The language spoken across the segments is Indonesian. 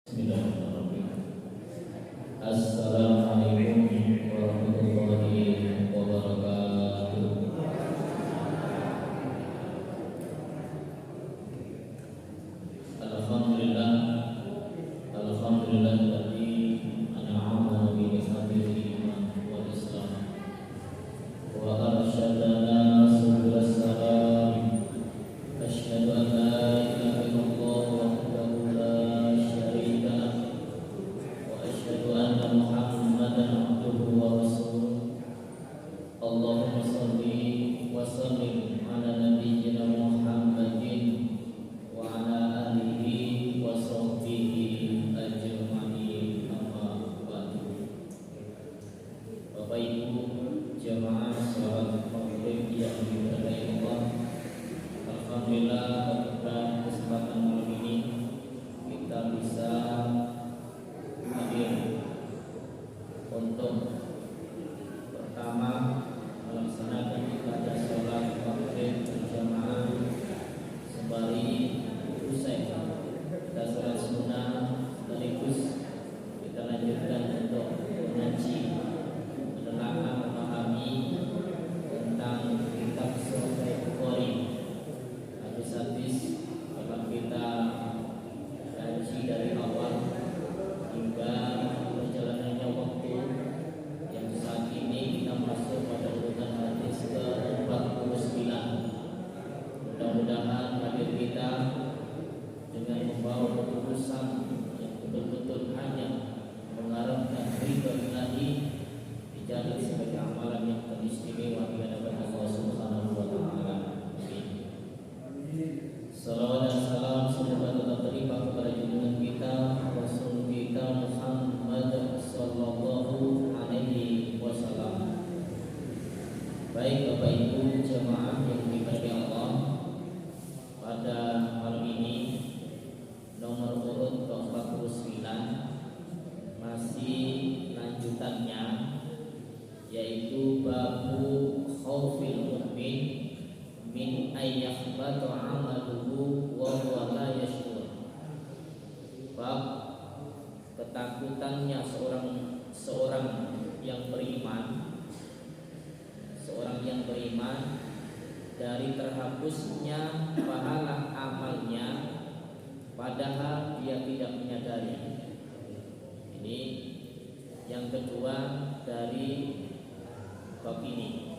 Bismillahirrahmanirrahim. Assalamualaikum warahmatullahi wabarakatuh. Alhamdulillah, alhamdulillahilladzi an'ama bi ni'matil iman wal islam wa arsyadana subul salam. Asyhadu an la ilaha illallah wahdahu la syarika lah wa asyhadu anna Muhammadan abduhu wa rasuluh. Allahumma shalli wa sallim ala nabiyyina Muhammadin wa ala alihi wa sahbihi ajma'in, amma ba'du. Bapak Ibu jamaah salat maghrib yang diberkahi Allah, alhamdulillah pada kesempatan malam ini kita bisa hadir untuk pertama melaksanakan ibadah sholat maghrib berjamaah sembari usai kita sholat sunnah, sekaligus kita lanjutkan untuk mengaji, menelaah, memahami tentang kitab Sahih Bukhari. Habis-habis kalau kita kaji dari awal hingga perjalanannya waktu yang saat ini kita masuk pada urutan hadis ke-49. Mudah-mudahan hadir kita dengan membawa keputusan yang betul-betul hanya mengharapkan ridho Ilahi, dijadikan sebagai amalan yang teristimewa di hadapan Allah Subhanahu wa taala. Salawat dan salam semoga tetap terlimpah kepada junjungan kita Rasul kita Muhammad sallallahu alaihi wasallam. Baik Bapak Ibu jemaah yang diberkahi Allah, pada malam ini nomor urut ke-49 masih lanjutannya, yaitu babu khaufil mu'min min ayyahbatu amaluhu wa huwa la yashkur. Bab ketakutannya seorang yang beriman, seorang yang beriman dari terhapusnya pahala amalnya padahal dia tidak menyadari. Ini yang kedua dari bab ini.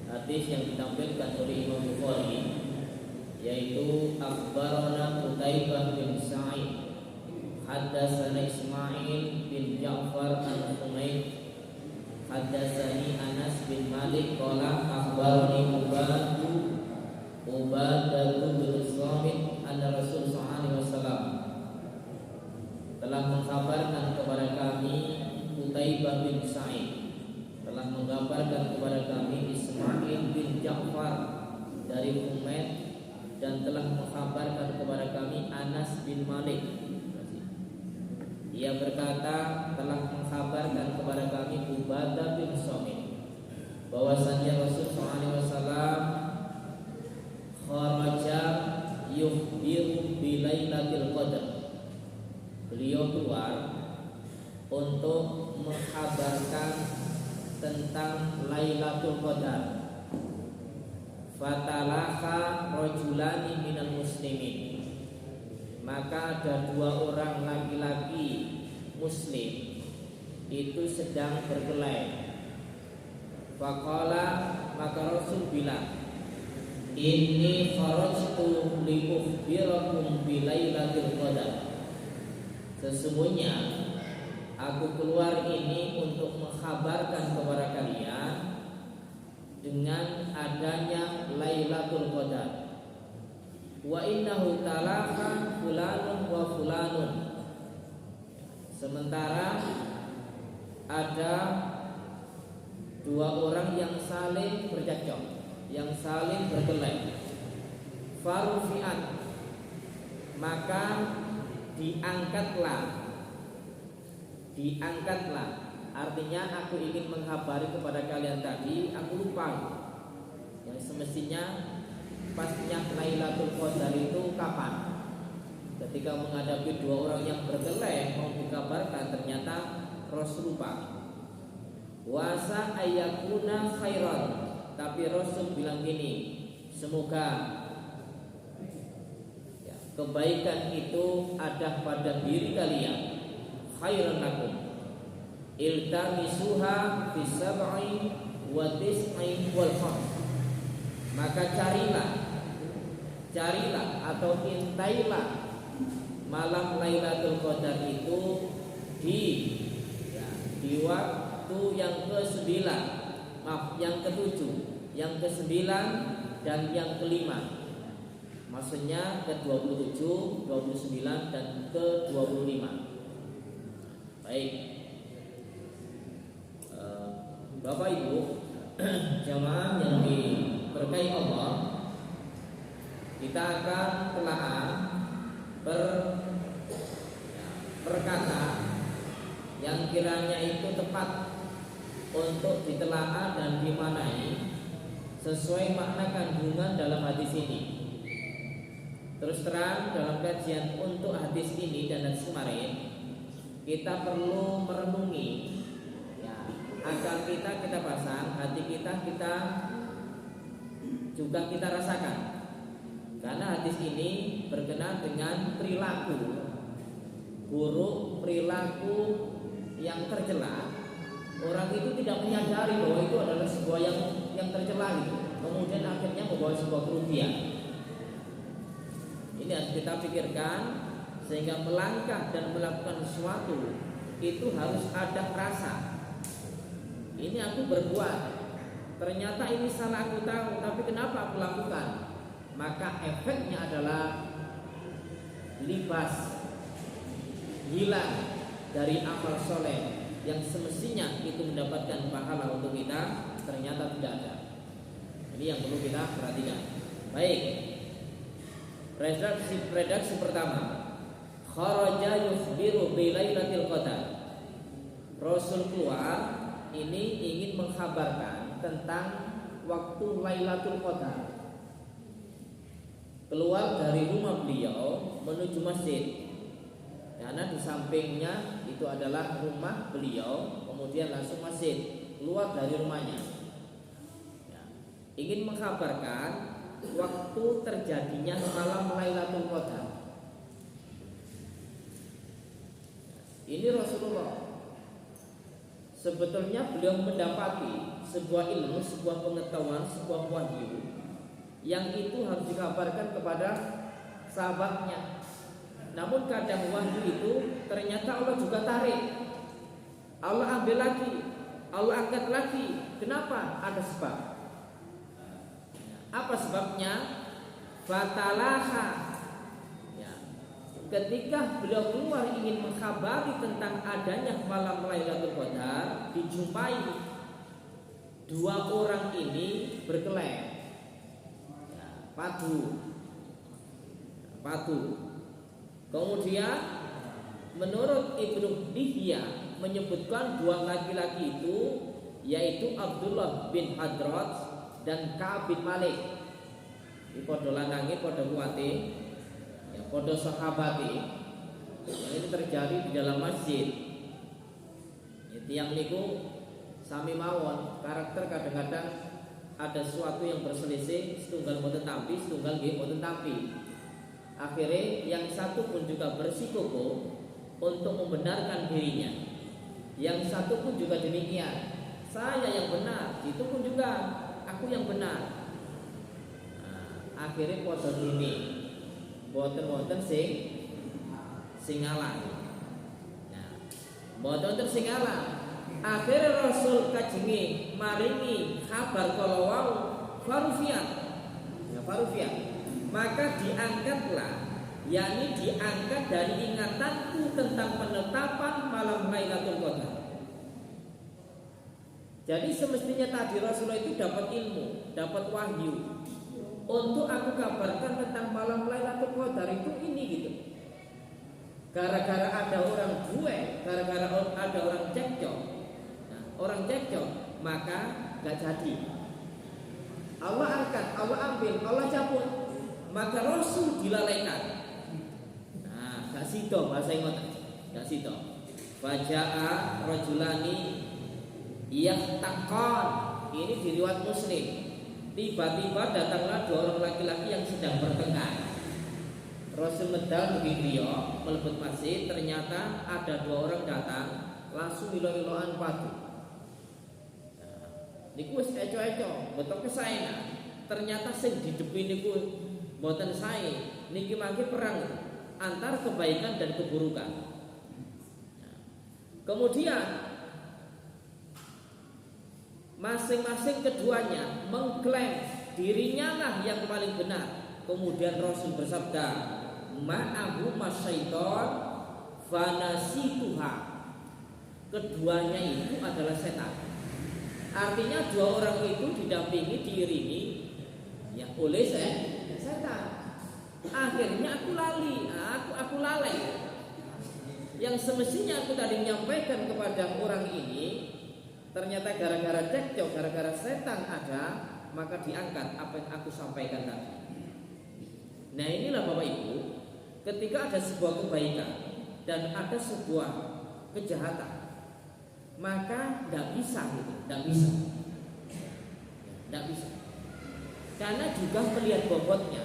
Hadis yang ditampilkan oleh Imam Bukhari yaitu akhbarana Qutaibah bin Sa'id, haddatsana Ismail bin Ja'far al-Humayd, haddatsani Anas bin Malik qala akhbarani Ubadah bin Samit anna Rasul sallallahu alaihi wasallam telah mengkabarkan kepada kami. Qutaibah bin Sa'id telah menggambarkan kepada kami Ismail bin Ja'far dari Humaid, dan telah mengkabarkan kepada kami Anas bin Malik. Ia berkata telah mengkabarkan kepada kami Ubadah bin Samit bahwasanya Rasul SAW kharaja yukhbiru bi lailatul qadar. Beliau keluar untuk mengkabarkan tentang Lailatul Qadar. Fatalaka rajulani minal muslimin, maka ada dua orang laki-laki muslim itu sedang berkelahi. Faqala, maka Rasul bilang, inni kharajtu li ukhbirakum bi Lailatul Qadar. Sesungguhnya aku keluar ini untuk mengkhabarkan kepada kalian dengan adanya Lailatul Qadar. Wa innahu talaqa fulanun wa fulanun. Sementara ada dua orang yang saling bercocok, yang saling berkelahi. Farufi'at, maka diangkatlah. Artinya aku ingin menghabari kepada kalian tadi, aku lupa. Yang semestinya pasnya Lailatul Qadar itu kapan? ketika menghadapi dua orang yang berkelahi mau dikabarkan, ternyata Rasul lupa. Wasa ayakuna khairan, tapi Rasul bilang gini, semoga ya, kebaikan itu ada pada diri kalian. Khairan lakum iltamisuha fi sab'i wa tis'i wal khams. Maka carilah atau intailah malam Lailatul Qadar itu di waktu yang ke-9, yang ke-7, yang ke-9 dan yang ke-5. Maksudnya ke-27, 29 dan ke-25. Baik. Bapak Ibu jamaah yang diberkahi Allah, kita akan telaah perkata yang kiranya itu tepat untuk ditelaah dan dimaknai sesuai makna kandungan dalam hadis ini. Terus terang dalam kajian untuk hadis ini dan hadis kemarin, kita perlu merenungi ya, akal kita pasang, hati kita juga kita rasakan. Karena hadis ini berkenaan dengan perilaku buruk, perilaku yang tercela. Orang itu tidak menyadari bahwa itu adalah sebuah yang tercela itu. Kemudian akhirnya membawa sebuah kerugian. Ini harus kita pikirkan, sehingga melangkah dan melakukan sesuatu itu harus ada rasa. Ini aku berbuat, ternyata ini salah aku tahu, tapi kenapa aku lakukan? Maka efeknya adalah libas, hilang dari amal soleh yang semestinya itu mendapatkan pahala untuk kita, ternyata tidak ada. Ini yang perlu kita perhatikan. Baik, redaksi pertama, kharaja yukhbiru bi lailatul qadar. Rasul keluar ini ingin mengkhabarkan tentang waktu Lailatul Qadar. Keluar dari rumah beliau menuju masjid, karena di sampingnya itu adalah rumah beliau, kemudian langsung masjid. Keluar dari rumahnya ya, ingin mengkabarkan waktu terjadinya malam Lailatul Qadar. Ini Rasulullah sebetulnya beliau mendapati sebuah ilmu, sebuah pengetahuan, sebuah wahyu yang itu harus dikabarkan kepada sahabatnya. Namun kadang wahyu itu ternyata Allah juga tarik, Allah ambil lagi, Allah angkat lagi. Kenapa? Ada sebab. Apa sebabnya? Fatalaha ya. Ketika beliau keluar ingin mengkhabari tentang adanya malam Lailatul Qadar, dijumpai dua orang ini berkelahi. Padu. Kemudian menurut Ibnu Dihya menyebutkan dua laki-laki itu yaitu Abdullah bin Hadrat dan Ka'ab bin Malik. Ini podo lanange, podo kuwate, ya podo sahabate. Ini terjadi di dalam masjid. Itu yang niku sami mawon karakter kadang-kadang ada sesuatu yang berselisih, setunggal boten tampi, setunggal nggih boten tampi. Akhirnya yang satu pun juga bersikukuh untuk membenarkan dirinya, yang satu pun juga demikian, saya yang benar, itu pun juga aku yang benar. Nah, akhirnya podo ini boten sing ngalah. Nah, boten sing ngalah. Akhirnya Rasul kajengi maringi kabar kalau wau farufiat. Ya farufiat. Maka diangkatlah, yakni diangkat dari ingatanku tentang penetapan malam Lailatul Qadar. Jadi semestinya tadi Rasulullah itu dapat ilmu, dapat wahyu untuk aku kabarkan tentang malam Lailatul Qadar itu ini gitu. Gara-gara ada orang gue, gara-gara ada orang cekcok. Nah, orang cekcok maka gak jadi. Allah angkat, Allah ambil, Allah cabut. Maka Rasul dilalaikan. Nah, gak sida bahasa ngoten. Gak sida. Faja'a rajulani yahtaqan. Ini di riwayat Muslim. Tiba-tiba datanglah dua orang laki-laki yang sedang bertengkar. Rasul medal begini dia melebut masjid, ternyata ada dua orang datang langsung ilo-iloan padu. Niku wis eco-eco, betul kesaenan. Ternyata sing didepi niku mboten sae. Niki mangke perang antar kebaikan dan keburukan. Kemudian masing-masing keduanya mengklaim dirinya lah yang paling benar. Kemudian Rasul bersabda, ma'ahu masyaiton fanasituha. Keduanya itu adalah setan. Artinya dua orang itu didampingi, diiringi ya oleh setan. Akhirnya aku lali, aku lalai. Yang semestinya aku tadi menyampaikan kepada orang ini, ternyata gara-gara cekcok, gara-gara setan ada, maka diangkat apa yang aku sampaikan tadi. Nah inilah Bapak Ibu, ketika ada sebuah kebaikan dan ada sebuah kejahatan, maka tidak bisa gitu, tidak bisa. Karena juga melihat bobotnya,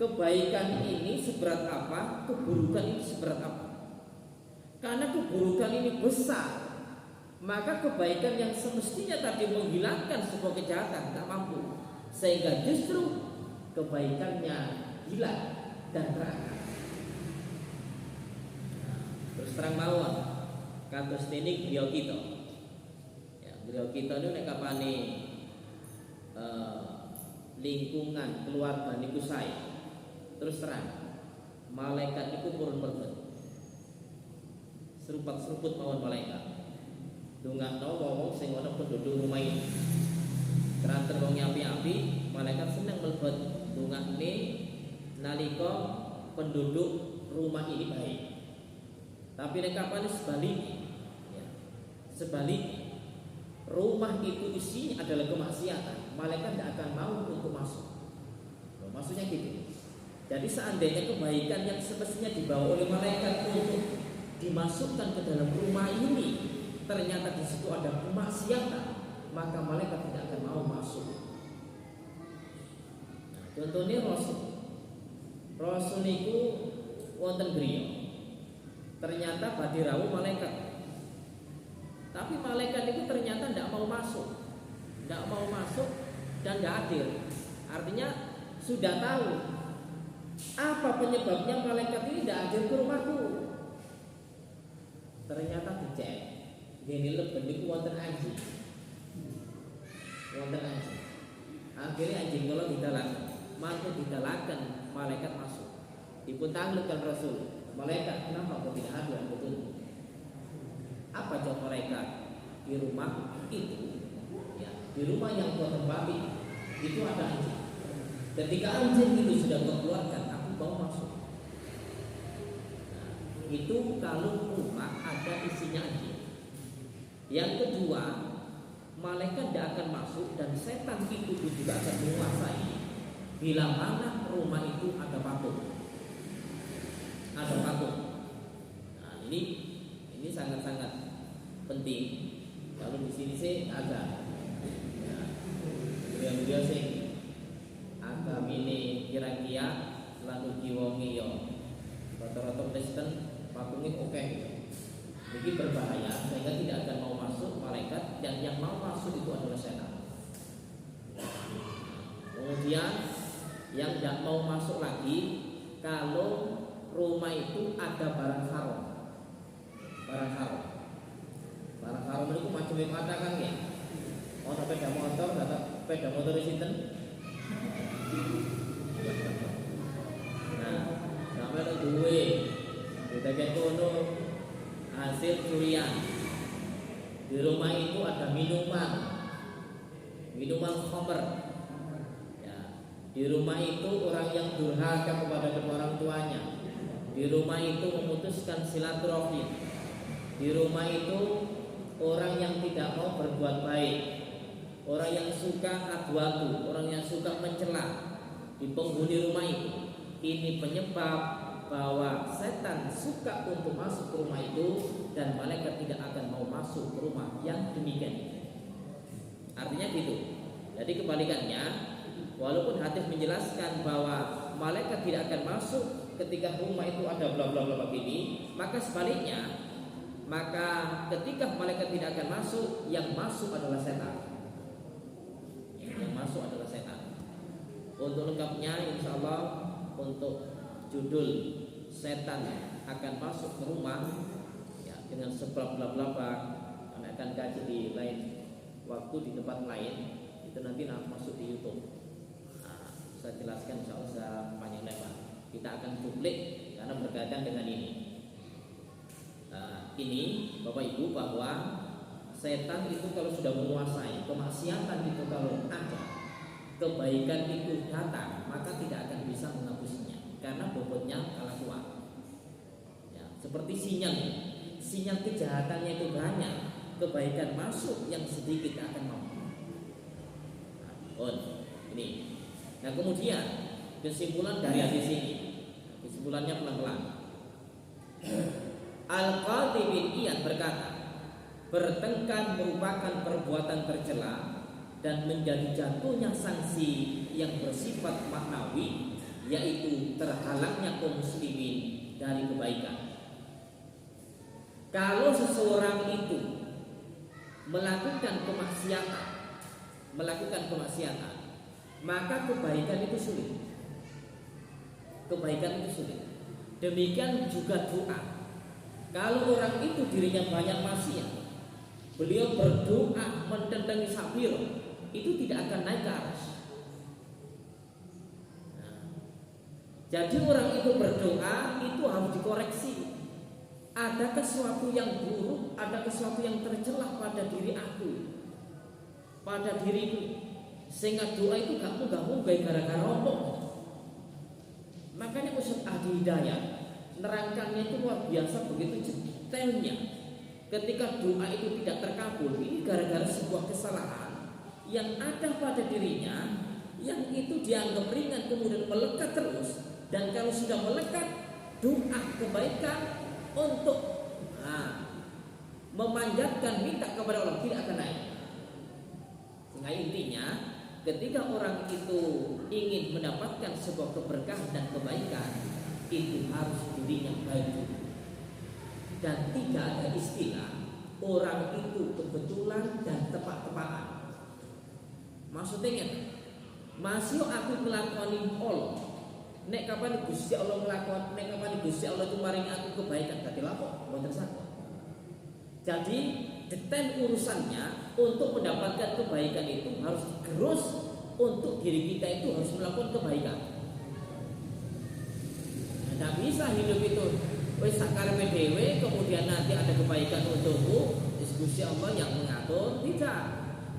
kebaikan ini seberat apa, keburukan ini seberat apa. Karena keburukan ini besar, maka kebaikan yang semestinya tadi menghilangkan sebuah kejahatan tak mampu, sehingga justru kebaikannya hilang dan terangkat. Terus terang mawon kados teknik beliau kita. Ya, beliau kita itu nek kapane lingkungan keluarga niku sae. Terus terang malaikat niku purun mlebet. Seruput mawon malaikat. Dongakno wong sing ana penduduk rumah ini. Keranten wong api-api, malaikat seneng mlebet dongakne nalika penduduk rumah ini baik. Tapi nek kapan sebaliknya, ya, sebaliknya rumah itu isinya adalah kemaksiatan, malaikat tidak akan mau untuk masuk. Maksudnya gitu. Jadi seandainya kebaikan yang semestinya dibawa oleh malaikat untuk dimasukkan ke dalam rumah ini, ternyata di situ ada kemaksiatan, maka malaikat tidak akan mau masuk. Nah, contohnya Rasul itu wonten griya. Ternyata badhe rawuh malaikat. Tapi malaikat itu ternyata tidak mau masuk. Tidak mau masuk dan tidak hadir. Artinya sudah tahu apa penyebabnya malaikat ini tidak hadir ke rumahku. Ternyata dicek. Dene leben niku wonten anjing. Wonten anjing. Akhirnya anjing kula didalaken. Mantu didalaken malaikat masuk. Dipun tanglutkan Rasul. Malaikat kenapa kok tidak ada betul? Apa jawab malaikat? Di rumah itu, ya, di rumah yang kau tempati itu ada anjing. Ketika anjing itu sudah kau keluarkan, aku mau masuk. Nah, itu kalau rumah ada isinya anjing. Yang kedua, malaikat tidak akan masuk dan setan itu juga akan menguasai bila mana rumah itu ada patung. Ada patung. Nah, ini sangat-sangat penting. Kalau di sini sih agak, ya, beliau sih agak ini kira-kira lalu diwongi yo. Rata-rata Kristen patungnya oke. Jadi berbahaya sehingga tidak akan mau masuk malaikat, dan yang mau masuk itu adalah setan. Kemudian yang tidak mau masuk lagi kalau rumah itu ada barang haram. Barang haram itu macam-macam ada kan ya. Oh, sepeda motor, sepeda motor sinten? Nah, sampai duwe ditekan kono hasil curian. Di rumah itu ada minuman khamr. Ya, di rumah itu orang yang durhaka kepada kedua orang tuanya. Di rumah itu memutuskan silaturahim. Di rumah itu orang yang tidak mau berbuat baik, orang yang suka adwatu, orang yang suka mencela di penghuni rumah itu. Ini penyebab bahwa setan suka untuk masuk ke rumah itu dan malaikat tidak akan mau masuk ke rumah yang demikian. Artinya gitu. Jadi kebalikannya, walaupun hadis menjelaskan bahwa malaikat tidak akan masuk ketika rumah itu ada bla bla bla begini, maka sebaliknya, maka ketika malaikat tidak akan masuk, yang masuk adalah setan. Yang masuk adalah setan. Untuk lengkapnya, insya Allah untuk judul setan akan masuk ke rumah ya, dengan sebab bla bla bla, kami akan kaji di lain waktu di tempat lain. Itu nanti masuk di YouTube. Nah, saya jelaskan insya Allah panjang lebar. Kita akan publik karena berkaitan dengan ini. Ini Bapak Ibu, bahwa setan itu kalau sudah menguasai, kemaksiatan itu kalau ada, kebaikan itu datang, maka tidak akan bisa menghapusinya karena bobotnya kalah kuat. Ya, seperti sinyal kejahatannya itu banyak, kebaikan masuk yang sedikit akan mau. Ini. Nah kemudian kesimpulan dari hadis ini, kesimpulannya pelan-pelan. Al-Qadhi bin Iyad berkata, bertengkar merupakan perbuatan tercela dan menjadi jatuhnya sanksi yang bersifat maknawi, yaitu terhalangnya kaum muslimin dari kebaikan. Kalau seseorang itu melakukan kemaksiatan, maka kebaikan itu sulit. Demikian juga doa. Kalau orang itu dirinya banyak maksiat, beliau berdoa mendendangi sabir, itu tidak akan naik ke aras. Jadi orang itu berdoa itu harus dikoreksi. Ada sesuatu yang buruk, ada sesuatu yang tercela pada diri aku, pada diriku, sehingga doa itu gak mudah gara-gara omong. Makanya Ustaz Adi Hidayat nerangkannya itu luar biasa, begitu detailnya. Ketika doa itu tidak terkabul, ini gara-gara sebuah kesalahan yang ada pada dirinya, yang itu dianggap ringan kemudian melekat terus. Dan kalau sudah melekat, doa kebaikan untuk memanjatkan minta kepada Allah tidak akan naik. Sehingga intinya, ketika orang itu ingin mendapatkan sebuah keberkahan dan kebaikan, itu harus dirinya baik dulu. Dan tidak ada istilah orang itu kebetulan dan tepat-tepatan. Maksudnya masih aku melakukan Allah. Nek kapan Gusti Allah melakukan, nek kapan Gusti Allah itu maring aku kebaikan, berarti lapor, mboten saged. Jadi detail urusannya untuk mendapatkan kebaikan itu harus digerus, untuk diri kita itu harus melakukan kebaikan. Tidak bisa hidup itu wis sakarepe dhewe kemudian nanti ada kebaikan untukmu, Gusti Allah yang mengatur. Tidak.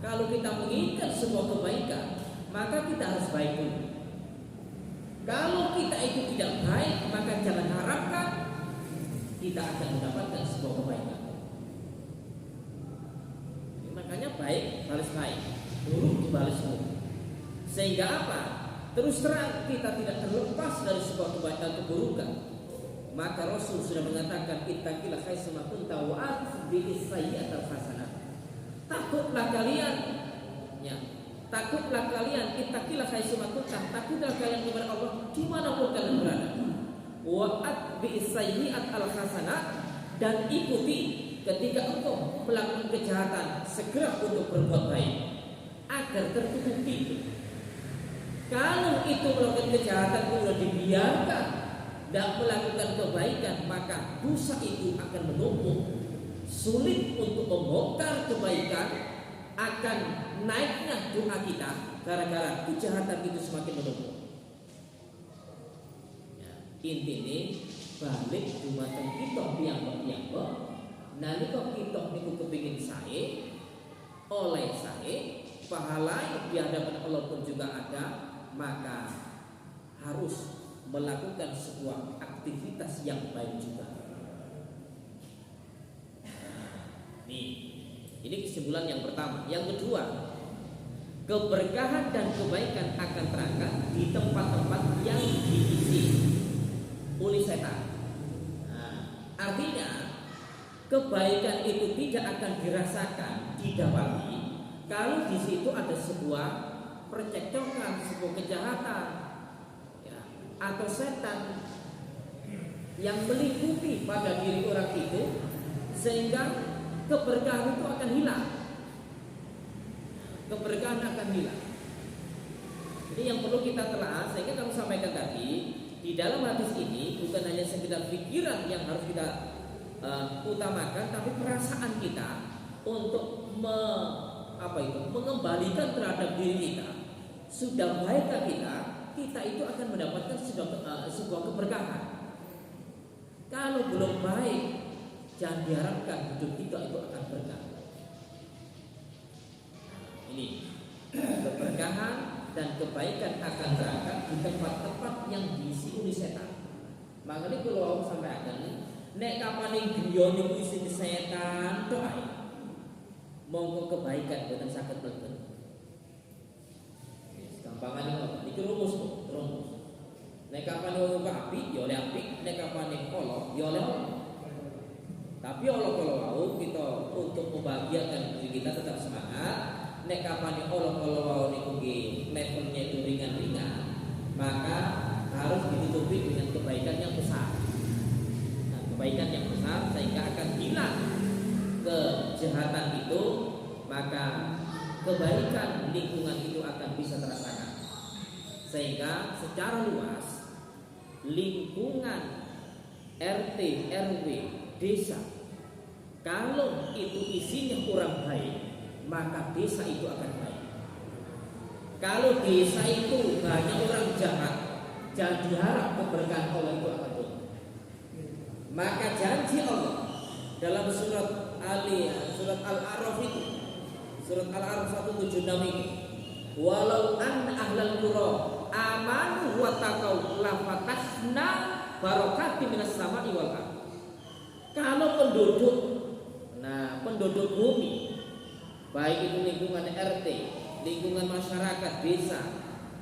Kalau kita menginginkan sebuah kebaikan, maka kita harus baik dulu. Kalau kita itu tidak baik, maka jangan harapkan kita akan mendapatkan sebuah kebaikan. Makanya baik balas baik, buruk dibalas buruk. Sehingga apa? Terus terang kita tidak terlepas dari sebuah kebaikan keburukan. Maka Rasul sudah mengatakan, ittaqillaha haitsuma kunta wa atbi'is sayyi'atal hasanah. Takutlah kalian, ya. Takutlah kalian, ittaqillaha haitsuma kunta, takutlah kalian kepada Allah dimanapun kalian berada. Wa atbi'is sayyi'atal hasanah, dan ikuti ketika engkau melakukan kejahatan, segera untuk berbuat baik agar tertutupi. Kalau itu melakukan kejahatan kemudian dibiarkan, tidak melakukan kebaikan, maka dosa itu akan menumpuk. Sulit untuk membongkar kebaikan, akan naiknya doa kita gara-gara kejahatan itu semakin menumpuk. Ya, intinya balik dumateng kita piyambak-piyambak. Nalika kita niku kepingin sae, oleh sae, pahala di hadapan Allah pun juga ada, maka harus melakukan sebuah aktivitas yang baik juga. Nih, ini kesimpulan yang pertama. Yang kedua, keberkahan dan kebaikan akan terangkat di tempat-tempat yang diisi oleh setan. kebaikan itu tidak akan dirasakan, didapati kalau di situ ada sebuah percekcokan, sebuah kejahatan, ya, atau setan yang melingkupi pada diri orang itu, sehingga keberkahan itu akan hilang. Keberkahan akan hilang. Ini yang perlu kita telah. Sehingga kami sampaikan tadi, di dalam hadis ini bukan hanya sekedar pikiran yang harus kita utamakan, tapi perasaan kita untuk mengembalikan terhadap diri kita. Sudah baikkah kita itu akan mendapatkan sebuah keberkahan. Kalau belum baik, jangan diharapkan hidup kita itu akan berkah. Ini keberkahan dan kebaikan akan berangkat di tempat-tempat yang diisi oleh setan. Makanya kalau sampai ada nek kapan guyon niku isi setan doa. Monggo kebaikan boten saged mlebet. Gampangane ngoten. Iki rumus. Nek kapan wong apik ya oleh apik, nek kapan ala ya oleh ala. Tapi kalau wau kita untuk membahagiakan diri kita tetap semangat. Nek kapan ala wau niku levelnya itu ringan-ringan, maka harus ditutupi dengan kebaikan yang besar. Nah, kebaikan yang besar sehingga akan hilang kejahatan itu, maka kebaikan lingkungan itu akan bisa terasakan. Sehingga secara luas lingkungan RT, RW, desa, kalau itu isinya orang baik, maka desa itu akan baik. Kalau desa itu banyak orang jahat, jangan diharap keberkahan Allah itu akan turun. Maka janji Allah dalam surat Al-A'raf itu, surat Al-A'raf 176 ini, walau an ahlal qura amanu wa taqau la fatahna barakati minas sama'i wal ardh. Kalau penduduk bumi, baik itu lingkungan RT, lingkungan masyarakat desa,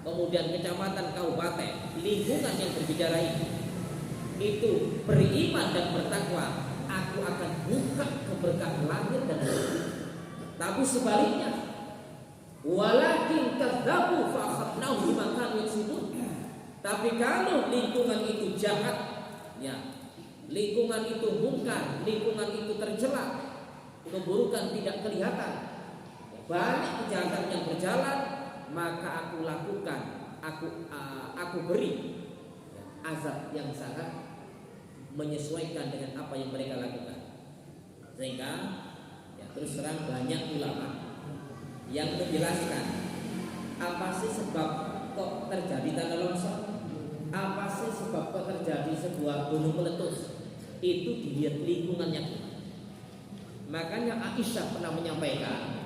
kemudian kecamatan, kabupaten, lingkungan yang berbicara ini, itu beriman dan bertakwa, aku akan buka keberkahan langit dan bumi. Tapi sebaliknya, walakin kadzabu fa akhadnahu bima kanu yaksibun. Tapi kalau lingkungan itu jahat, ya, lingkungan itu mungkar, lingkungan itu tercela, keburukan tidak kelihatan, banyak kejahatan yang berjalan, maka aku lakukan, aku beri azab yang sangat menyesuaikan dengan apa yang mereka lakukan. Sehingga ya, terus terang banyak ulama yang menjelaskan apa sih sebab kok terjadi tanah longsor, apa sih sebab kok terjadi sebuah gunung meletus. Itu dilihat lingkungannya. Makanya Aisyah pernah menyampaikan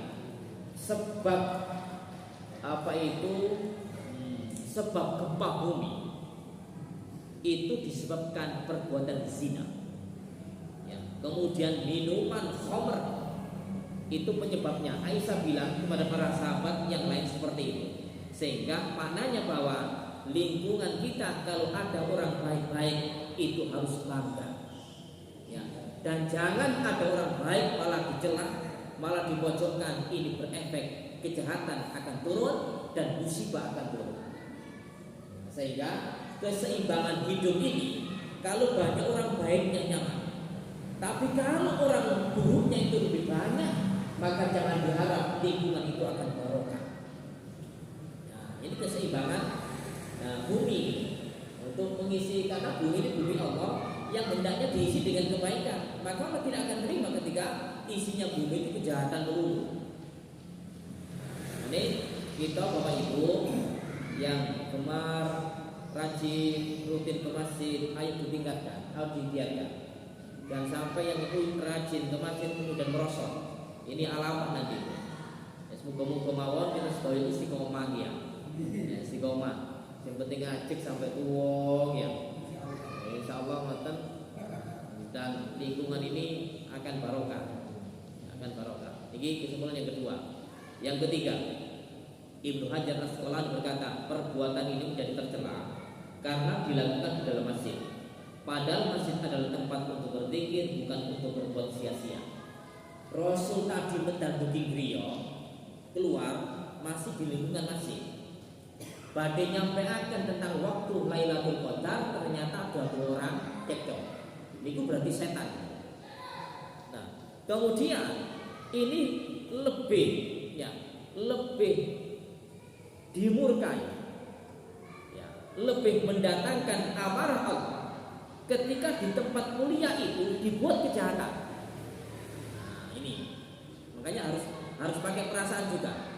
sebab sebab gempa bumi itu disebabkan perbuatan zina, ya. Kemudian minuman khamr itu penyebabnya. Aisyah bilang kepada para sahabat yang lain seperti itu. Sehingga maknanya bahwa lingkungan kita kalau ada orang baik-baik itu harus bangga, ya. Dan jangan ada orang baik malah dicela, malah dipojokkan. Ini berefek kejahatan akan turun dan musibah akan turun. Sehingga keseimbangan hidup ini, kalau banyak orang baiknya nyaman, tapi kalau orang buruknya itu lebih banyak, maka jangan diharap lingkungan itu akan barokah. Nah, ini keseimbangan bumi untuk mengisi, karena bumi ini bumi Allah yang hendaknya diisi dengan kebaikan. Maka Allah tidak akan terima ketika isinya bumi itu kejahatan melulu. Ini kita Bapak Ibu yang gemar, rajin, rutin ke masjid, ayo ditingkatkan, ayo digiatkan. Dan sampai yang itu rajin ke masjid kemudian merosot, ini alamat nanti. Semoga mawon kita sebagai istiqomah ya, istiqomah. Yang penting ngajak sampai tua ya. Insya Allah ngoten. Dan lingkungan ini akan barokah, Ini kesimpulan yang kedua. Yang ketiga, Ibnu Hajar Asqalani berkata, perbuatan ini menjadi tercela karena dilakukan di dalam masjid. Padahal masjid adalah tempat untuk berzikir, bukan untuk berbuat sia-sia. Rasul tadi mendampingi griya keluar masih di lingkungan masjid. Badai nyampaikan tentang waktu Lailatul Qadar, ternyata ada 2 orang cekcok. Itu berarti setan. Nah, kemudian ini lebih dimurkai, lebih mendatangkan amarah Allah ketika di tempat mulia itu dibuat kejahatan. Nah, ini makanya harus pakai perasaan juga.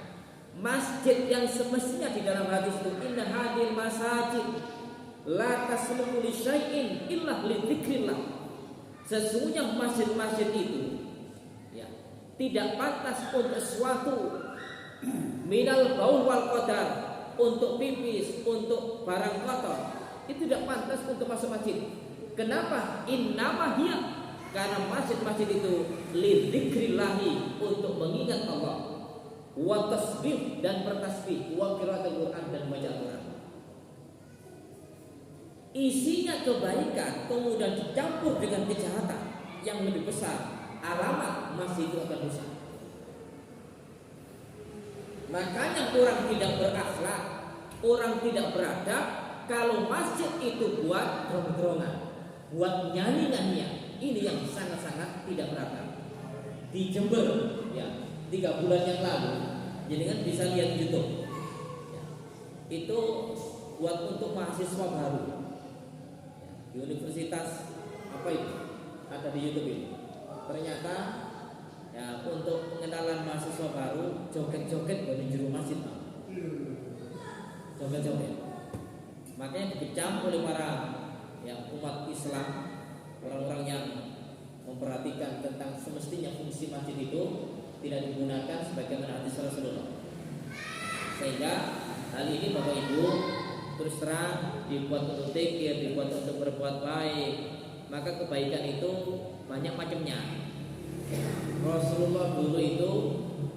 Masjid yang semestinya di dalam hadis itu inna hadil masajid la tasluhu li syai'in illa li dzikrillah. Sesungguhnya masjid-masjid itu tidak pantas untuk sesuatu minal baul wal qadar, untuk pipis, untuk barang kotor. Itu tidak pantas untuk masuk masjid. Kenapa? Innama hiya, karena masjid-masjid itu li dzikrillah, untuk mengingat Allah, wa tasbih dan bertasbih, wa qiraatul Quran dan baca Quran. Isinya kebaikan kemudian dicampur dengan kejahatan yang lebih besar, alamat masjid itu akan rusak. Makanya orang tidak berakhlak, orang tidak beradab kalau masjid itu buat drong-drongan, buat nyanyi-nyanyian. Ini yang sangat-sangat tidak beradab. Di Jember 3 bulan yang lalu, jadi kan bisa lihat YouTube. Itu buat untuk mahasiswa baru di universitas apa itu, ada di YouTube ini. Ternyata untuk pengenalan mahasiswa baru joget-joget di juru masjid, joget-joget. Makanya dikecam oleh para umat Islam, orang-orang yang memperhatikan tentang semestinya fungsi masjid itu tidak digunakan sebagaimana hadis Rasulullah. Sehingga hal ini Bapak Ibu terus terang dibuat untuk zikir, dibuat untuk berbuat baik. Maka kebaikan itu banyak macamnya. Rasulullah dulu itu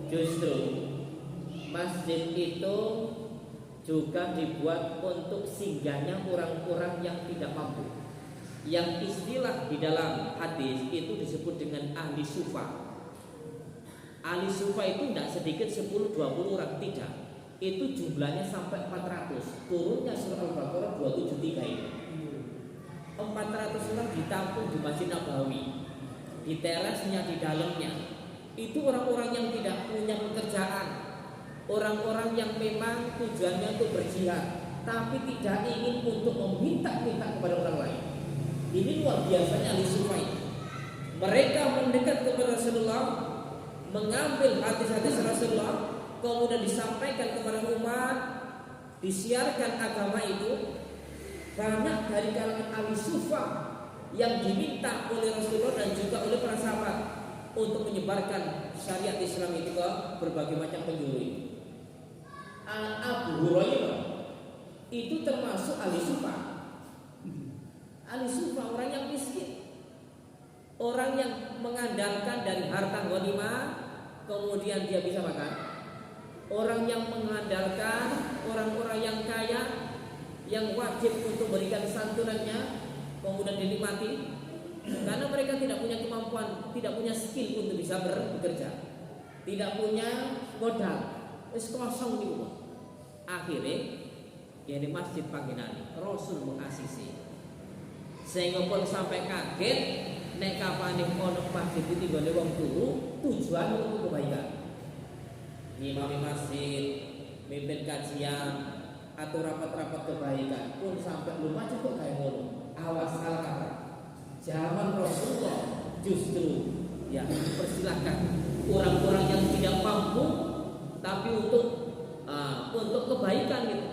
justru masjid itu juga dibuat untuk singgahnya orang-orang yang tidak mampu. Yang istilah di dalam hadis itu disebut dengan ahli sufa. Ahli sufa itu tidak sedikit 10-20 orang, tidak. Itu jumlahnya sampai 400. Turunnya surah Al-Baqarah 273 ini. 400 orang ditampung di Masjid Nabawi, di terasnya, di dalamnya. Itu orang-orang yang tidak punya pekerjaan, orang-orang yang memang tujuannya untuk berjihad, tapi tidak ingin untuk meminta-minta kepada orang lain. Ini luar biasanya ahli sufa ini. Mereka mendekat kepada Rasulullah, mengambil hadis-hadis Rasulullah, kemudian disampaikan kepada umat, disiarkan agama itu. Banyak dari kalangan ahli sufa yang diminta oleh Rasulullah dan juga oleh para sahabat untuk menyebarkan syariat Islam itu ke berbagai macam penjuru. Abu Hurairah itu termasuk ahli sufa. Ahli sufa orang yang miskin, orang yang mengandalkan dari harta ghanimah, kemudian dia bisa makan. Orang yang mengandalkan orang-orang yang kaya, yang wajib untuk berikan santunannya, kemudian dinikmati, karena mereka tidak punya kemampuan, tidak punya skill untuk bisa bekerja, tidak punya modal, wis kosong di rumah. Akhirnya di masjid panggilan Rasul mengasisi, sehingga pun sampai kaget nek kapane ono masjid itu gone wong turu, tujuan untuk kebaikan. Imam masjid, mimpin kajian atau rapat-rapat kebaikan pun sampai rumah cukup kayak ngono. Awas salah kata. Zaman Rasulullah justru persilahkan orang-orang yang tidak mampu tapi untuk kebaikan gitu.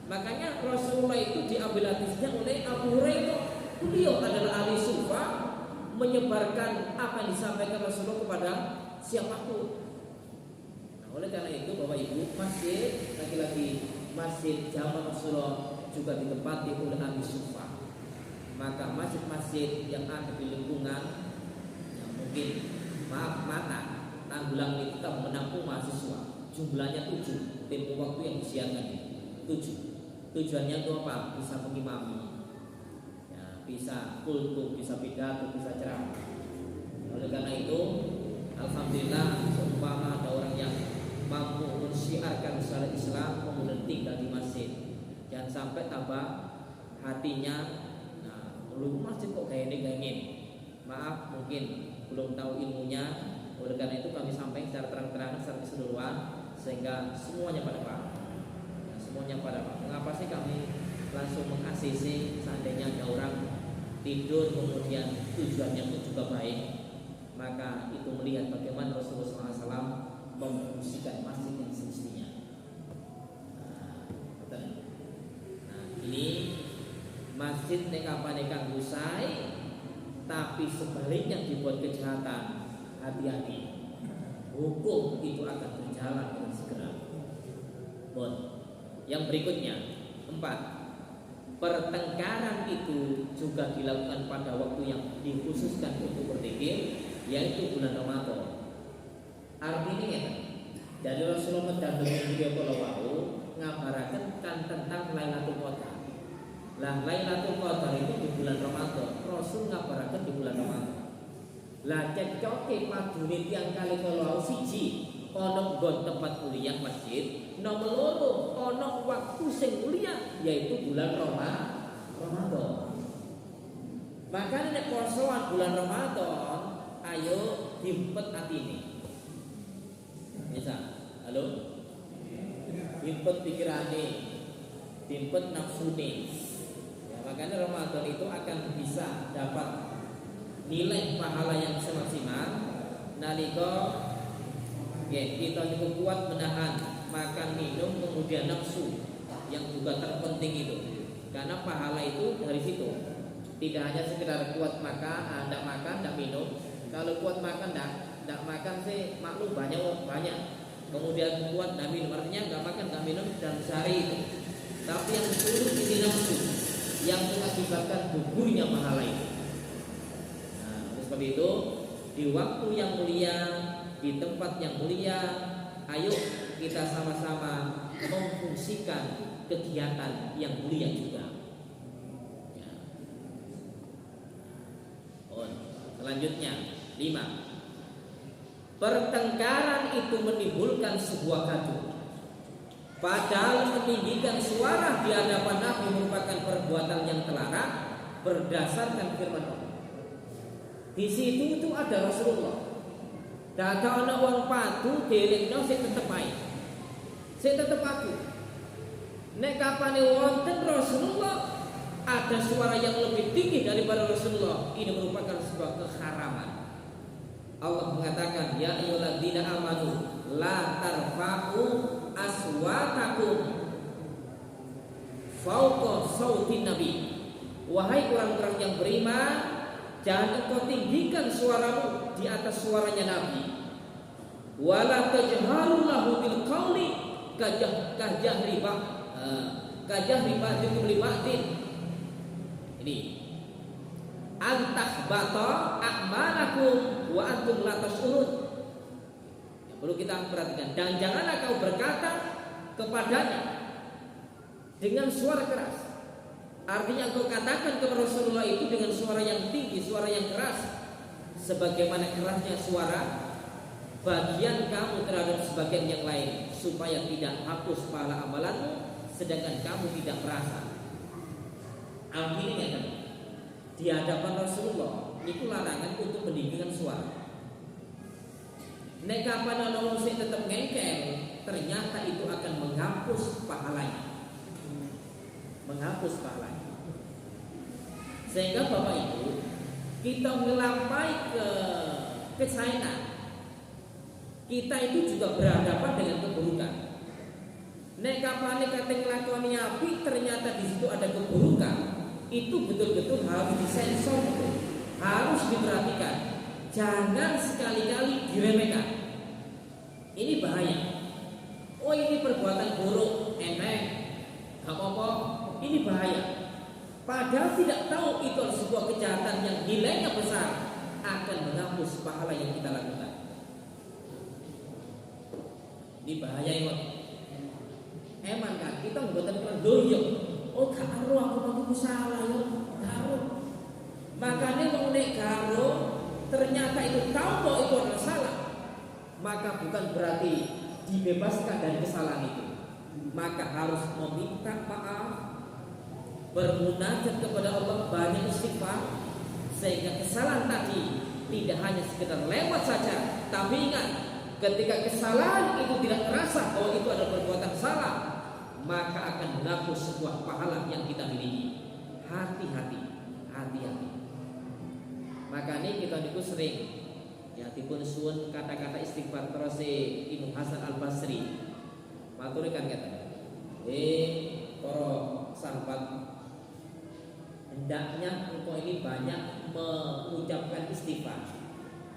Makanya Rasulullah itu diambil hadisnya oleh Abu Hurairah. Beliau adalah ahli sufa, menyebarkan apa yang disampaikan Rasulullah kepada siapapun. Nah, oleh karena itu Bapak Ibu, masjid lagi-lagi masjid zaman Rasulullah juga ditempati oleh ahli sufa. Maka masjid-masjid yang ada di lingkungan yang mungkin Tanggulang itu tetap menampung mahasiswa, jumlahnya 7, tempo waktu yang disiarkan itu 7. Tujuannya itu apa? Bisa mengimami, bisa kultum, bisa pidato, bisa ceramah. Oleh karena itu, alhamdulillah seumpama ada orang yang mampu mensyiarkan syariat Islam kemudian tinggal di masjid, jangan sampai tambah hatinya, nah belum masjid kok kayak ini, maaf mungkin belum tahu ilmunya. Oleh karena itu kami sampaikan secara terang-terangan, secara keseluruhan, sehingga semuanya pada paham. Ya, semuanya pada paham. Mengapa sih kami langsung meng-ACC seandainya ada orang tidur kemudian tujuannya pun juga baik, maka itu melihat bagaimana Rasulullah SAW memfungsikan masjid yang semestinya. Nah, ini masjid neka usai, tapi sebaliknya dibuat kejahatan, hati-hati, hukum itu akan berjalan dengan segera. Bon. Yang berikutnya 4, pertengkaran itu juga dilakukan pada waktu yang dikhususkan untuk berzikir, yaitu bulan Ramadan. Artinya ya, dari Rasulullah dan beliau kalau ngabarakan kan tentang Lailatul Qadar. Lah Lailatul Qadar itu di bulan Ramadan. Rasul ngabarakan di bulan Ramadan. Lah cecoke padune tiyang kali kalau siji ana nggon tempat kuliah masjid, nomor loro ana waktu sing kuliah yaitu bulan Ramadan. Makanya nek posoan bulan Ramadan, ayo dimpet atine. Bisa. Halo? Dimpet pikirane, dimpet nafsune. Ya, makanya Ramadan itu akan bisa dapat nilai pahala yang semaksimal nalika kita cukup kuat menahan makan minum kemudian nafsu yang juga terpenting itu, karena pahala itu dari situ. Tidak hanya sekedar kuat makan, tidak makan, tidak minum. Kalau kuat makan, tidak makan sih maklum banyak. Kemudian kuat tidak minum, artinya nggak makan, nggak minum dalam sehari itu. Tapi yang turun di nafsu yang mengakibatkan gugurnya pahala itu. Sebab itu di waktu yang mulia, di tempat yang mulia, ayo kita sama-sama memfungsikan kegiatan yang mulia juga. Ya. Selanjutnya 5, pertengkaran itu menimbulkan sebuah gaduh. Padahal meninggikan suara di hadapan Nabi merupakan perbuatan yang terlarang berdasarkan firman Allah. Di situ itu ada Rasulullah. Data ana wong padu delekno sing tetep ae. Sing tetep aku. Nek kapane wonten Rasulullah ada suara yang lebih tinggi daripada Rasulullah, ini merupakan sebuah keharaman. Allah mengatakan, ya ayyuhalladzina amanu la tarfa'u aswatakum fawqa sautin nabi. Wahai orang-orang yang beriman, jangan engkau tinggikan suaramu di atas suaranya Nabi. Wala tajharu lahu bil qawli kajahri ba'dikum li ba'din. Ini antahbata a'malakum wa antum la tash'urun. Yang perlu kita perhatikan, dan janganlah kau berkata kepadanya dengan suara keras. Artinya engkau katakan kepada Rasulullah itu dengan suara yang tinggi, suara yang keras, sebagaimana kerasnya suara bagian kamu terhadap sebagian yang lain, supaya tidak hapus pahala amalanmu sedangkan kamu tidak merasa. Artinya di hadapan Rasulullah itu larangan untuk meninggikan suara. Nek kapan ana wong sing tetep ngengkel, ternyata itu akan menghapus pahalanya. Menghapus pahalanya. Sehingga Bapak Ibu, kita melampai ke China, kita itu juga berhadapan dengan keburukan. Nek kapane kate nglakoni apik, ternyata di situ ada keburukan, itu betul-betul harus disensor, harus diperhatikan. Jangan sekali-kali diremehkan. Ini bahaya. Oh, ini perbuatan buruk, enteng, gak apa-apa. Ini bahaya. Padahal tidak tahu itu adalah sebuah kejahatan yang nilainya besar, akan menghapus pahala yang kita lakukan. Ini bahaya ini. Emang kan kita membuatkan doyok. Oh, karo aku salah yo. Karo. karo ternyata itu tahu bahwa itu adalah salah, maka bukan berarti dibebaskan dari kesalahan itu. Maka harus meminta maaf, bermunajat kepada Allah, banyak istighfar, sehingga kesalahan tadi tidak hanya sekedar lewat saja, tapi ingat, ketika kesalahan itu tidak terasa bahwa itu adalah perbuatan salah, maka akan menghapus sebuah pahala yang kita miliki. Hati-hati, hati-hati. Makanya kita niku sering ya dipun suwun kata-kata istighfar terus Imam Hasan Al Basri. Matur kan kata, para sahabat, hendaknya engkau ini banyak mengucapkan istighfar.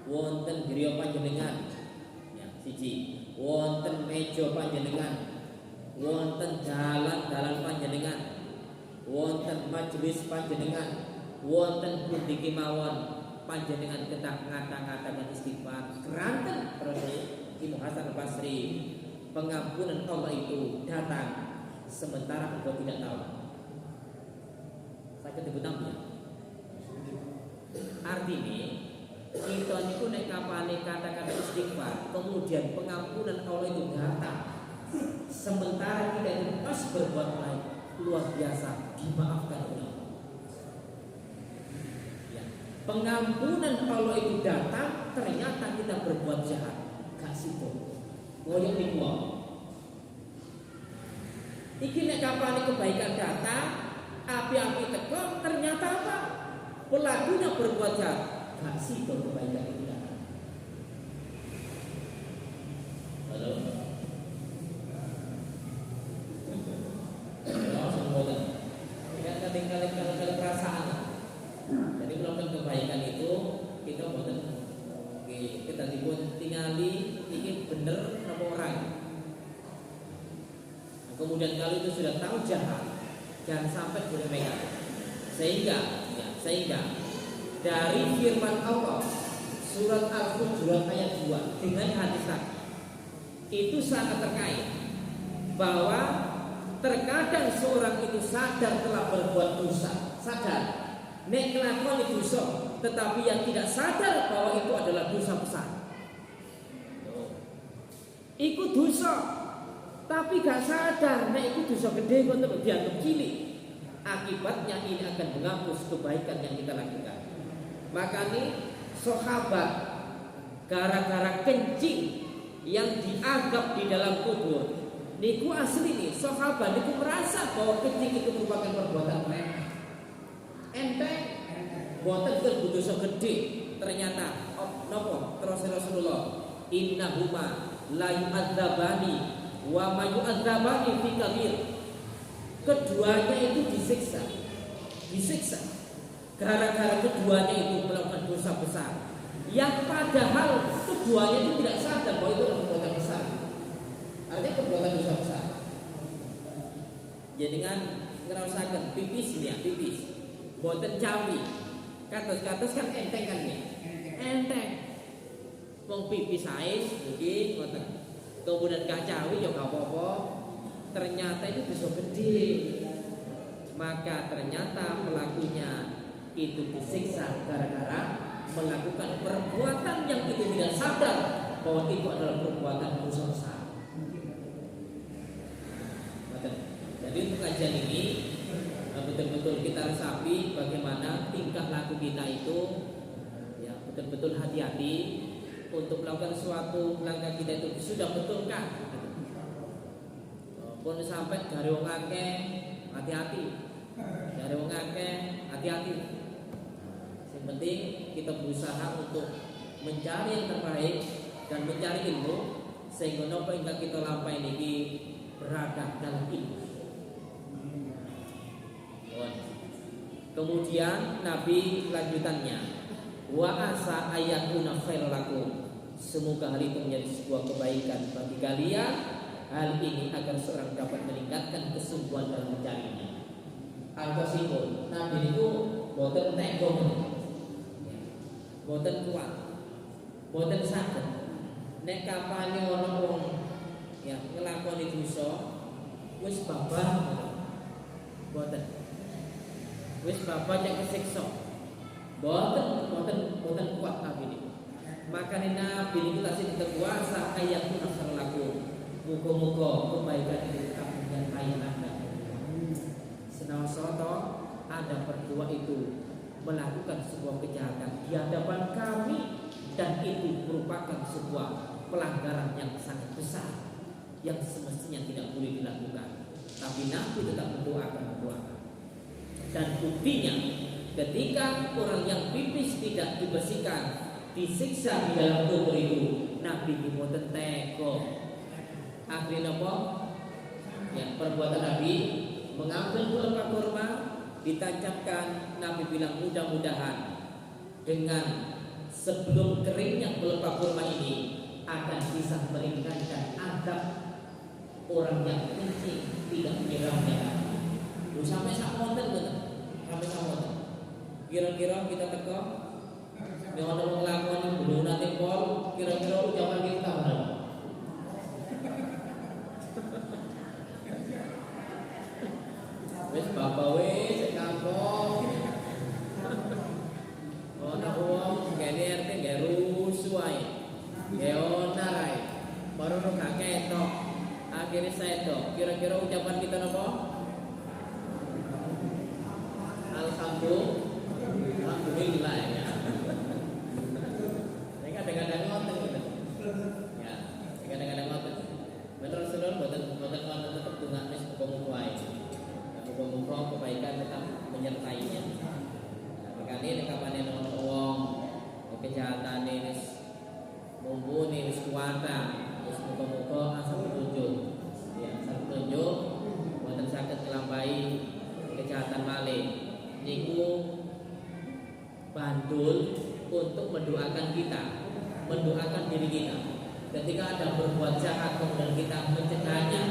Wonten griya panjenengan, ya siji, wonten meja panjenengan, wonten dalan panjenengan, wonten majelis panjenengan, wonten pundi kemawon panjenengan kedah ngata-ngatakan istighfar. Keranten terus Imam Hasan Al Basri, pengampunan Allah itu datang sementara engkau tidak tahu. Sakit dibutamnya. Artinya kita niku nek kapane kata-kata istighfar, kemudian pengampunan Allah itu datang sementara kita itu pas berbuat baik, luar biasa dimaafkan oleh Allah. Ya. Pengampunan Allah itu datang ternyata kita berbuat jahat, gak situ. Ngoyong di gua. Iki nek kapane kebaikan datang, api-api teko, ternyata apa? Pelakunya berbuat jahat. Gak situ kebaikan itu datang. Halo. Langsung boten. Enggak ketinggalan perasaan. Jadi melakukan kebaikan itu kita boten. Kita dipun tingali ini bener apa orang. Kemudian kalau itu sudah tahu jahat, jangan sampai diremehkan. Sehingga dari firman Allah surat Al-Hujurat ayat 2 dengan hadis tadi itu sangat terkait bahwa terkadang seorang itu sadar telah berbuat dosa, sadar nek nglakoni dosa, tetapi yang tidak sadar bahwa itu adalah dosa besar. Iku dosa, tapi gak sadar nek itu dosa gede kok terus dianggap cilik. Akibatnya ini akan menghapus kebaikan yang kita lakukan. Makanya sahabat gara-gara kencing yang dianggap di dalam kubur, niku asli nih sahabat niku merasa bahwa kencing itu merupakan perbuatan enteng, boten butuh dosa gede. Ternyata nopo terus Rasulullah, innahuma la yu'adzabani wa ma yu'adzabani fi kabir. Keduanya itu disiksa gara-gara keduanya itu melakukan dosa besar yang padahal keduanya itu tidak sadar bahwa itu adalah perbuatan besar. Artinya perbuatan dosa besar. Jadi kan ngerasakan pipis boten cawi, kados kan enteng kan ya, enteng. Wong pipis ae iki ngoten. Kemudian gak cawi ya gak apa-apa. Ternyata itu dosa gede. Maka ternyata pelakunya itu disiksa gara-gara melakukan perbuatan yang itu tidak sadar bahwa itu adalah perbuatan dosa besar. Jadi untuk kajian ini betul-betul kita resapi bagaimana tingkah laku kita itu ya betul-betul hati-hati untuk melakukan suatu langkah kita itu sudah betulkah? Pun sampai dari wong akeh hati-hati, dari wong akeh hati-hati. Yang penting kita berusaha untuk mencari yang terbaik dan mencari ilmu sehingga nopo ingkang kita lampahi niki berada dalam ilmu. Kemudian Nabi lanjutannya, wa asa ayakuna khairul lakum. Semoga hal itu menjadi sebuah kebaikan bagi kalian. Hal ini agar seorang dapat meningkatkan kesungguhan dalam mencarinya. Al-Qasimul Nabi itu boten tenggo, boten kuat, boten saged. Nek kapane ana wong ya nglakoni dosa wis babah boten. Wis babah yang kesiksa. Boten kuat Nabi ini. Makanya Nabi ini kasih kita kuasa ayat itu nasar laku. Muka-muka kebaikan itu tetap menyertai Anda. Senang soto Anda berdua itu melakukan sebuah kejahatan di hadapan kami, dan itu merupakan sebuah pelanggaran yang sangat besar yang semestinya tidak boleh dilakukan. Tapi Nabi tetap mendoakan. Dan buktinya ketika orang yang pipis tidak dibersihkan disiksa di dalam kubur itu, Nabi mboten tega. Akhirnya apa? Ya, perbuatan Nabi mengambil pelepah kurma, ditancapkan. Nabi bilang mudah-mudahan dengan sebelum keringnya pelepah kurma ini akan bisa meringankan adab orang yang kencing tidak menyiramnya. Lu sampai samonten betul, sampai samonten. Kira-kira kita teko, yang ada melakukan belum nanti pol, kira-kira ucapan kita berapa? Wes bapak wes kampung, ana uang kene RT gak rusuh ae, gak onar ae, baru nu gak ketok, akhirnya saya tok. Kira-kira ucapan kita apa? Alhamdulillah ya. Saya kadang-kadang ngoten gitu. Ya, kadang-kadang ngoten. Bener Rasulullah boten ngoten tetep dongane muga-muga wae. Muga-muga kebaikan tetap menyertainya. Makanya kapan ana wong kejahatane wis mumpuni wis kuwata, wis muga-muga asal petunjuk. Ya, asal petunjuk boten saged nglampahi kejahatan malih. Niku bandul untuk mendoakan kita, mendoakan diri kita. Ketika ada berbuat jahat kemudian kita mencegahnya,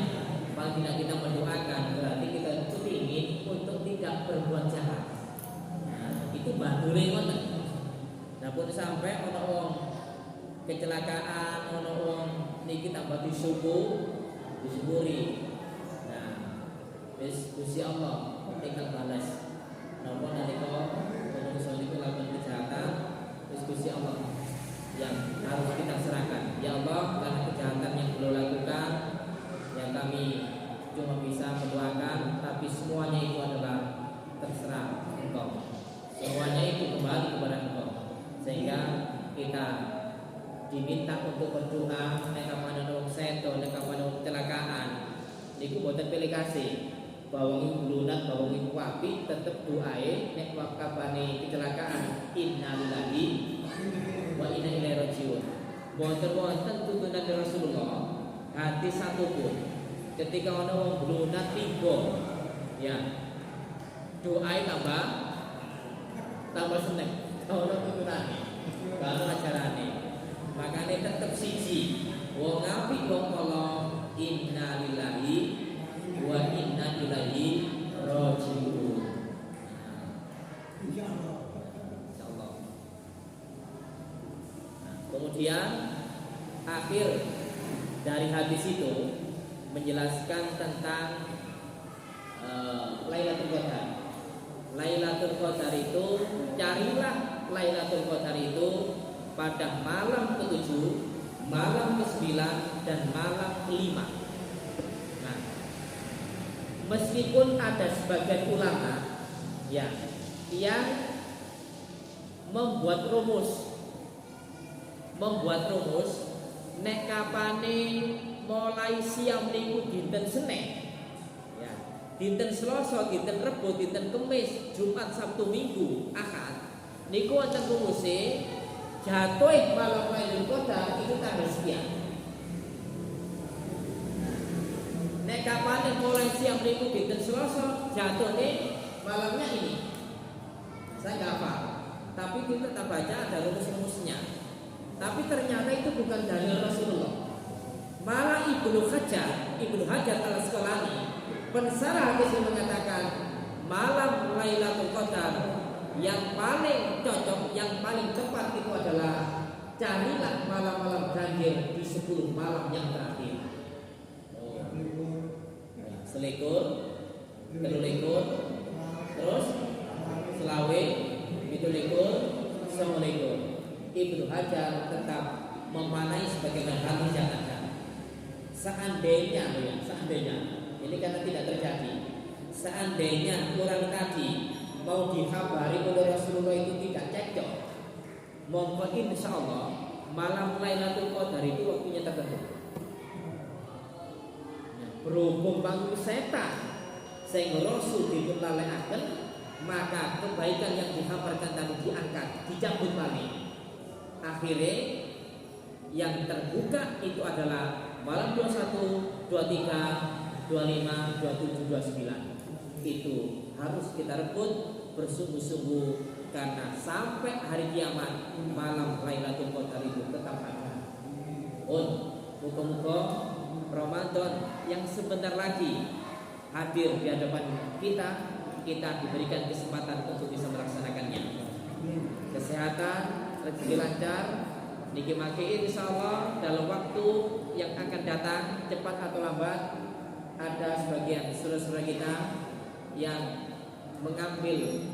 paling tidak kita mendoakan, berarti kita itu ingin untuk tidak berbuat jahat. Nah, itu bandulnya ngoten. Nah, pun sampai ana wong kecelakaan, ana wong niki tambah disuburi. Nah, wis Gusti Allah tinggal balas. Napa nalika manusia itu lakukan kejahatan, diskusi Allah yang harus kita serahkan. Ya Allah, karena kejahatan yang beliau lakukan, yang kami cuma bisa mendoakan, tapi semuanya itu adalah terserah Engkau. Semuanya itu kembali kepada Engkau. Sehingga kita diminta untuk berdoa nek kapan ana seto, nek kapan ana kecelakaan. Niku boten pilih kasih. Bawangi bulunan, bawangi wapi, tetap doae nek wakabane kecelakaan. Innalillahi wa inna ilaihi rajiun. Wonten tuntunan Rasulullah hati satu pun ketika ana wong bulunan tiba, ya doae tambah seneng. Ana tuntunane, kalau ajarane. Makane tetep siji. Wong apik wong kala innalillahi wa inna ilaihi rajiun. Insyaallah. Kemudian akhir dari hadis itu menjelaskan tentang Lailatul Qadar. Lailatul Qadar itu, carilah Lailatul Qadar itu pada malam ke-7, malam ke-9 dan malam ke-5. Nah, meskipun ada sebagian ulama yang membuat rumus nek kapane mulai siam niku dinten Senin, ya, dinten Selasa, dinten Rebo, dinten Kamis, Jumat, Sabtu, Minggu, Ahad, niku wonten rumuse jatuh malam Lailatul Qadar itu tanggal sekian. Nek kapane mulai siam niku dinten Selasa, jatuhnya malamnya ini. Saya nggak hafal, tapi kita tetap baca ada rumus-rumusnya. Tapi ternyata itu bukan dalil Rasulullah. Malah Ibnu Hajar al-Asqalani pensarah hadis mengatakan malam Lailatul Qadar yang paling cocok, yang paling tepat itu adalah carilah malam-malam ganjil di 10 malam yang terakhir. Selikur, terus selawe, 17, Assalamualaikum. Ibnu Hajar tetap memanai sebagaimana hadis yang ada. Seandainya ini karena tidak terjadi. Seandainya orang tadi mau dikhabari oleh Rasulullah itu tidak cocok, monggo insyaallah malam Lailatul Qadar itu waktunya tertentu. Berhubung bangun setan sehingga Rasul dipun lalekaken, maka kebaikan yang dikhabarkan tadi diangkat, dicabut balik. Akhirnya yang terbuka itu adalah malam 21, 23, 25, 27, 29. Itu harus kita rebut bersungguh-sungguh karena sampai hari kiamat malam Lailatul Qadar itu tetap ada. Muka-muka Ramadan yang sebentar lagi hadir di hadapan kita diberikan kesempatan untuk bisa melaksanakannya. Kesehatan, rezeki lancar, niki maki insyaallah dalam waktu yang akan datang cepat atau lambat ada sebagian saudara-saudara kita yang mengambil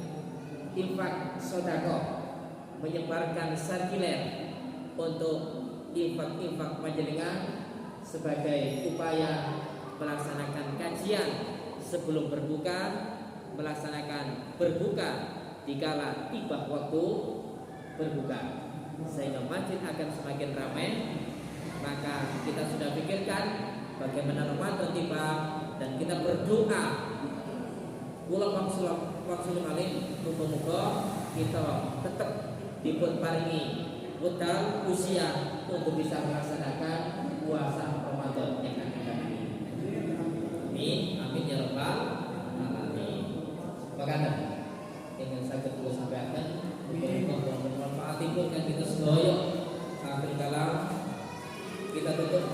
infak sedekah, menyebarkan sirkuler untuk infak panjenengan sebagai upaya melaksanakan kajian sebelum berbuka, melaksanakan berbuka dikala tiba waktu berbuka, sehingga masjid akan semakin ramai. Maka kita sudah pikirkan bagaimana Ramadan tiba dan kita berdoa ulang waktu alim, muga-muga kita tetap dipun paringi wedal usia untuk bisa melaksanakan puasa Ramadan yang akan datang. Amin ya rabbal alamin. Makanan ingin saya ketemu sampaikan muga-muga bermanfaat kan kita sedoyo. Akhir kalam kita tutup